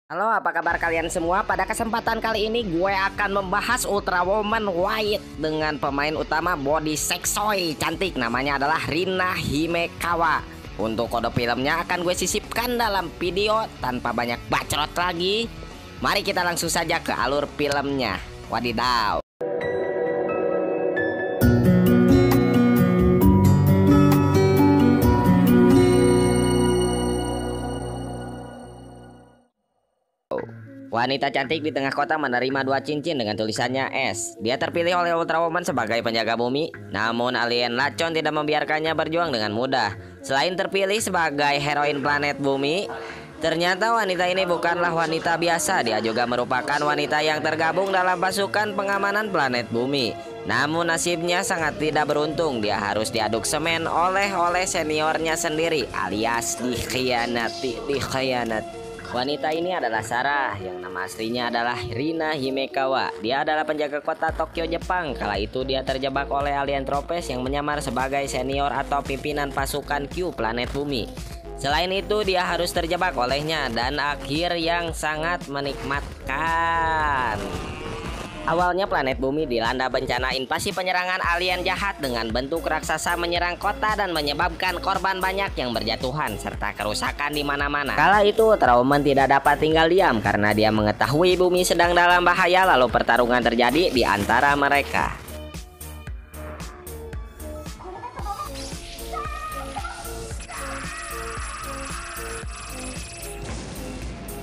Halo, apa kabar kalian semua? Pada kesempatan kali ini gue akan membahas Ultra Woman White dengan pemain utama body sexoy cantik, namanya adalah Rina Himekawa. Untuk kode filmnya akan gue sisipkan dalam video tanpa banyak bacot lagi. Mari kita langsung saja ke alur filmnya. Wadidaw. Wanita cantik di tengah kota menerima dua cincin dengan tulisannya S. Dia terpilih oleh Ultra Woman sebagai penjaga bumi, namun alien Lacon tidak membiarkannya berjuang dengan mudah. Selain terpilih sebagai heroin planet bumi, ternyata wanita ini bukanlah wanita biasa. Dia juga merupakan wanita yang tergabung dalam pasukan pengamanan planet bumi. Namun nasibnya sangat tidak beruntung. Dia harus diaduk semen oleh seniornya sendiri, alias dikhianati. Wanita ini adalah Sarah, yang nama aslinya adalah Rina Himekawa. Dia adalah penjaga kota Tokyo, Jepang. Kala itu dia terjebak oleh alien tropes yang menyamar sebagai senior atau pimpinan pasukan Q planet bumi. Selain itu dia harus terjebak olehnya dan akhir yang sangat menikmatkan. Awalnya planet bumi dilanda bencana invasi penyerangan alien jahat dengan bentuk raksasa menyerang kota dan menyebabkan korban banyak yang berjatuhan serta kerusakan di mana-mana. Kala itu Ultra Woman tidak dapat tinggal diam karena dia mengetahui bumi sedang dalam bahaya, lalu pertarungan terjadi di antara mereka.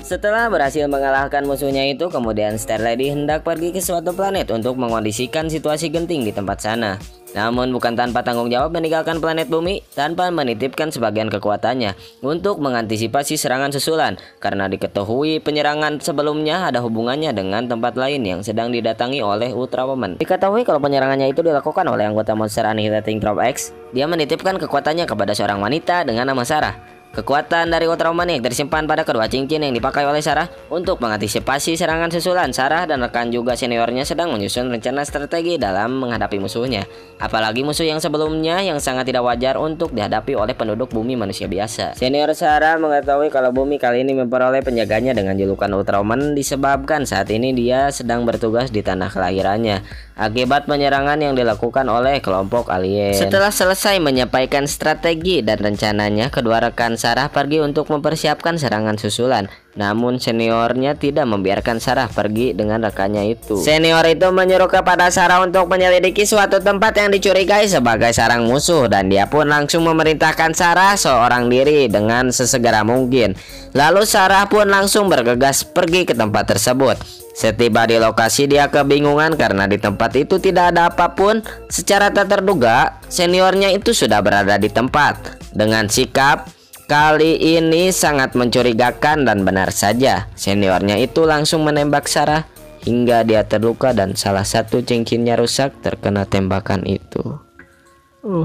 Setelah berhasil mengalahkan musuhnya itu, kemudian Star Lady hendak pergi ke suatu planet untuk mengondisikan situasi genting di tempat sana. Namun bukan tanpa tanggung jawab meninggalkan planet bumi tanpa menitipkan sebagian kekuatannya untuk mengantisipasi serangan susulan, karena diketahui penyerangan sebelumnya ada hubungannya dengan tempat lain yang sedang didatangi oleh Ultra Woman. Diketahui kalau penyerangannya itu dilakukan oleh anggota Monster Annihilating Drop X. Dia menitipkan kekuatannya kepada seorang wanita dengan nama Sarah. Kekuatan dari Ultra Woman yang tersimpan pada kedua cincin yang dipakai oleh Sarah untuk mengantisipasi serangan susulan. Sarah dan rekan juga seniornya sedang menyusun rencana strategi dalam menghadapi musuhnya. Apalagi musuh yang sebelumnya yang sangat tidak wajar untuk dihadapi oleh penduduk bumi manusia biasa. Senior Sarah mengetahui kalau bumi kali ini memperoleh penjaganya dengan julukan Ultra Woman disebabkan saat ini dia sedang bertugas di tanah kelahirannya akibat penyerangan yang dilakukan oleh kelompok alien. Setelah selesai menyampaikan strategi dan rencananya, kedua rekan Sarah pergi untuk mempersiapkan serangan susulan. Namun seniornya tidak membiarkan Sarah pergi dengan rekannya itu. Senior itu menyuruh kepada Sarah untuk menyelidiki suatu tempat yang dicurigai sebagai sarang musuh, dan dia pun langsung memerintahkan Sarah seorang diri dengan sesegera mungkin. Lalu Sarah pun langsung bergegas pergi ke tempat tersebut. Setiba di lokasi dia kebingungan karena di tempat itu tidak ada apapun. Secara tak terduga seniornya itu sudah berada di tempat dengan sikap kali ini sangat mencurigakan, dan benar saja seniornya itu langsung menembak Sarah hingga dia terluka dan salah satu cincinnya rusak terkena tembakan itu.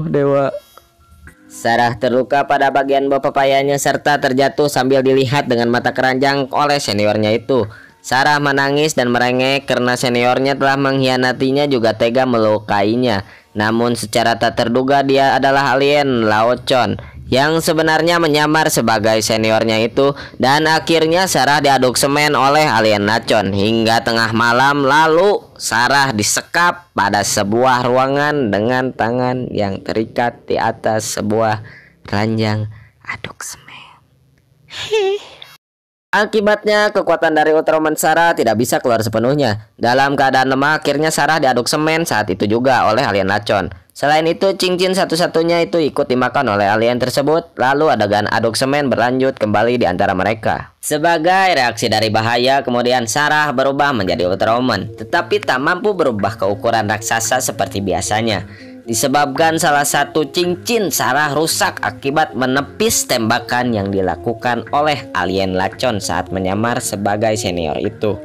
Dewa. Sarah terluka pada bagian bawah papayanya serta terjatuh sambil dilihat dengan mata keranjang oleh seniornya itu. Sarah menangis dan merengek karena seniornya telah mengkhianatinya juga tega melukainya. Namun secara tak terduga dia adalah alien Lacon yang sebenarnya menyamar sebagai seniornya itu, dan akhirnya Sarah diaduk semen oleh alien Lacon hingga tengah malam. Lalu Sarah disekap pada sebuah ruangan dengan tangan yang terikat di atas sebuah keranjang aduk semen. Akibatnya kekuatan dari Ultra Woman Sarah tidak bisa keluar sepenuhnya. Dalam keadaan lemah, akhirnya Sarah diaduk semen saat itu juga oleh alien Lacon. Selain itu, cincin satu-satunya itu ikut dimakan oleh alien tersebut. Lalu adegan aduk semen berlanjut kembali di antara mereka. Sebagai reaksi dari bahaya, kemudian Sarah berubah menjadi Ultra Woman, tetapi tak mampu berubah ke ukuran raksasa seperti biasanya. Disebabkan salah satu cincin Sarah rusak akibat menepis tembakan yang dilakukan oleh alien Lacon saat menyamar sebagai senior itu.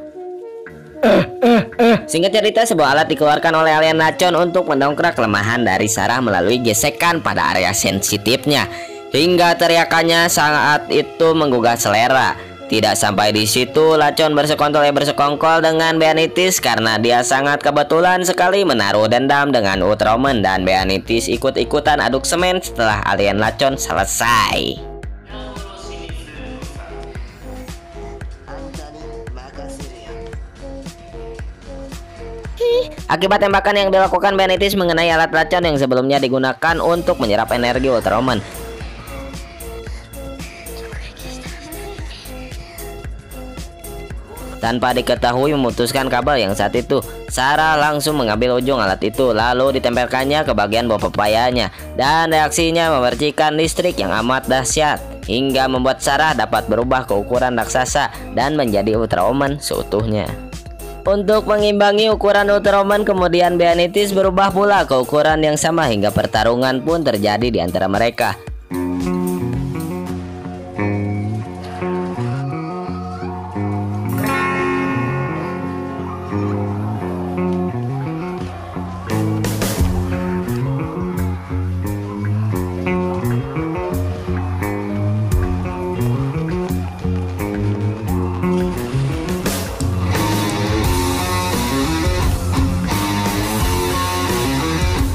Singkat cerita, sebuah alat dikeluarkan oleh alien Lacon untuk mendongkrak kelemahan dari Sarah melalui gesekan pada area sensitifnya, hingga teriakannya saat itu menggugah selera. Tidak sampai di situ, Lacon bersekongkol dengan Beanitis karena dia sangat kebetulan sekali menaruh dendam dengan Ultra Woman, dan Beanitis ikut-ikutan aduk semen setelah alien Lacon selesai. Akibat tembakan yang dilakukan Benitez mengenai alat pelacak yang sebelumnya digunakan untuk menyerap energi Ultra Woman. Tanpa diketahui memutuskan kabel yang saat itu, Sarah langsung mengambil ujung alat itu lalu ditempelkannya ke bagian buah pepayanya, dan reaksinya memercikan listrik yang amat dahsyat hingga membuat Sarah dapat berubah ke ukuran raksasa dan menjadi Ultra Woman seutuhnya. Untuk mengimbangi ukuran Ultra Woman, kemudian Benitez berubah pula ke ukuran yang sama hingga pertarungan pun terjadi di antara mereka.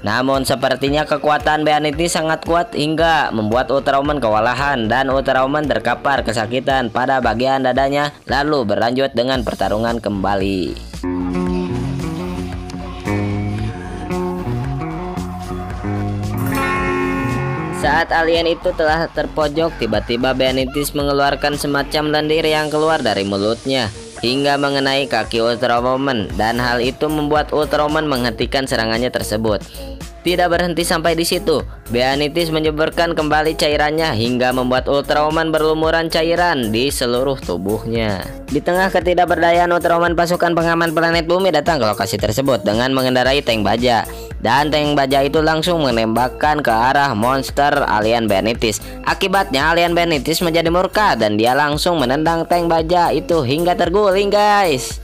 Namun sepertinya kekuatan Benitez sangat kuat hingga membuat Ultra Woman kewalahan dan Ultra Woman terkapar kesakitan pada bagian dadanya, lalu berlanjut dengan pertarungan kembali. Saat alien itu telah terpojok, tiba-tiba Benitez mengeluarkan semacam lendir yang keluar dari mulutnya hingga mengenai kaki Ultra Woman, dan hal itu membuat Ultra Woman menghentikan serangannya tersebut. Tidak berhenti sampai di situ, Benitez menyeburkan kembali cairannya hingga membuat Ultra Woman berlumuran cairan di seluruh tubuhnya. Di tengah ketidakberdayaan Ultra Woman, pasukan pengaman planet bumi datang ke lokasi tersebut dengan mengendarai tank baja. Dan tank baja itu langsung menembakkan ke arah monster alien Benitez. Akibatnya alien Benitez menjadi murka dan dia langsung menendang tank baja itu hingga terguling, guys.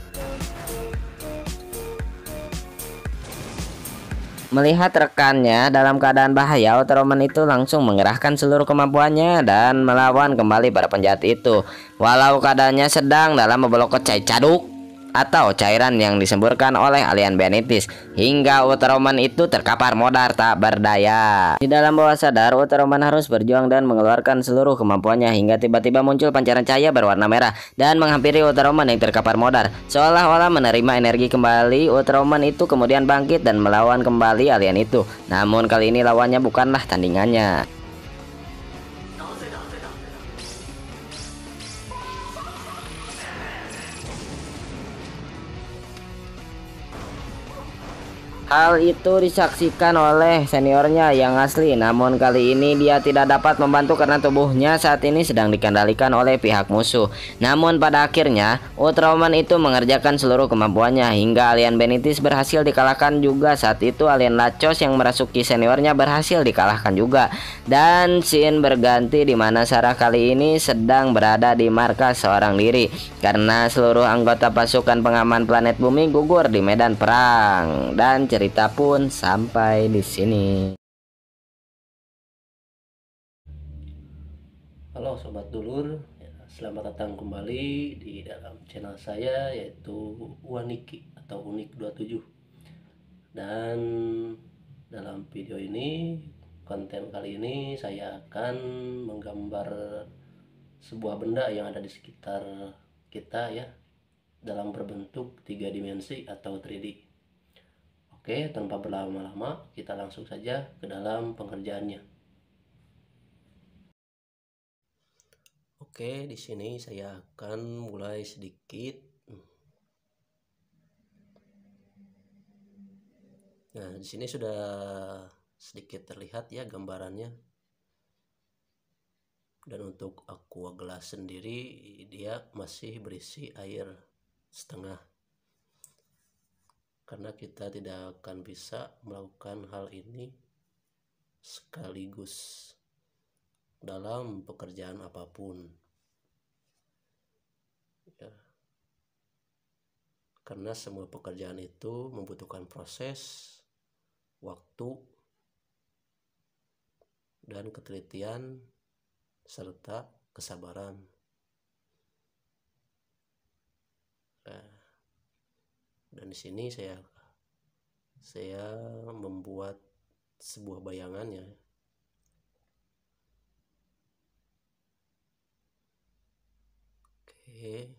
Melihat rekannya dalam keadaan bahaya, Ultra Woman itu langsung mengerahkan seluruh kemampuannya dan melawan kembali para penjahat itu. Walau keadaannya sedang dalam beberapa caduk atau cairan yang disemburkan oleh alien Benitez, hingga Ultra Woman itu terkapar modar tak berdaya. Di dalam bawah sadar, Ultra Woman harus berjuang dan mengeluarkan seluruh kemampuannya hingga tiba-tiba muncul pancaran cahaya berwarna merah dan menghampiri Ultra Woman yang terkapar modar. Seolah-olah menerima energi kembali, Ultra Woman itu kemudian bangkit dan melawan kembali alien itu. Namun kali ini lawannya bukanlah tandingannya. Hal itu disaksikan oleh seniornya yang asli, namun kali ini dia tidak dapat membantu karena tubuhnya saat ini sedang dikendalikan oleh pihak musuh. Namun pada akhirnya Ultra Woman itu mengerjakan seluruh kemampuannya hingga alien Benitez berhasil dikalahkan juga. Saat itu alien Lacos yang merasuki seniornya berhasil dikalahkan juga. Dan scene berganti di mana Sarah kali ini sedang berada di markas seorang diri karena seluruh anggota pasukan pengaman planet bumi gugur di medan perang. Dan cerita pun sampai di sini. Halo Sobat Dulur, selamat datang kembali di dalam channel saya yaitu Waniki atau Unik 27. Dan dalam video ini, konten kali ini saya akan menggambar sebuah benda yang ada di sekitar kita ya, dalam berbentuk 3 dimensi atau 3D. Oke, tanpa berlama-lama kita langsung saja ke dalam pengerjaannya. Oke, di sini saya akan mulai sedikit. Nah, di sini sudah sedikit terlihat ya gambarannya. Dan untuk aqua gelas sendiri dia masih berisi air setengah. Karena kita tidak akan bisa melakukan hal ini sekaligus dalam pekerjaan apapun ya, karena semua pekerjaan itu membutuhkan proses, waktu, dan ketelitian serta kesabaran. Dan di sini saya membuat sebuah bayangan ya. Oke.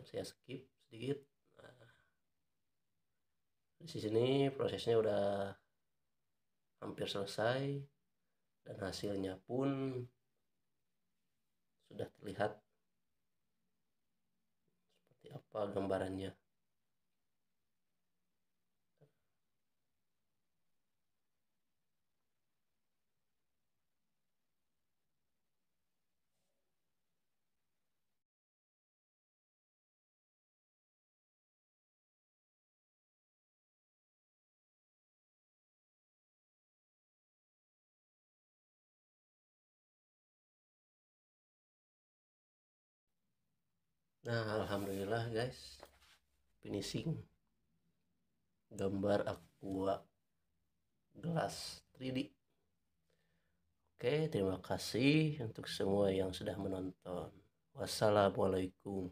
saya skip sedikit. Nah, di sini prosesnya udah hampir selesai dan hasilnya pun sudah terlihat seperti apa gambarannya. Nah, alhamdulillah guys, finishing gambar aqua gelas 3D. Oke, terima kasih untuk semua yang sudah menonton. Wassalamualaikum.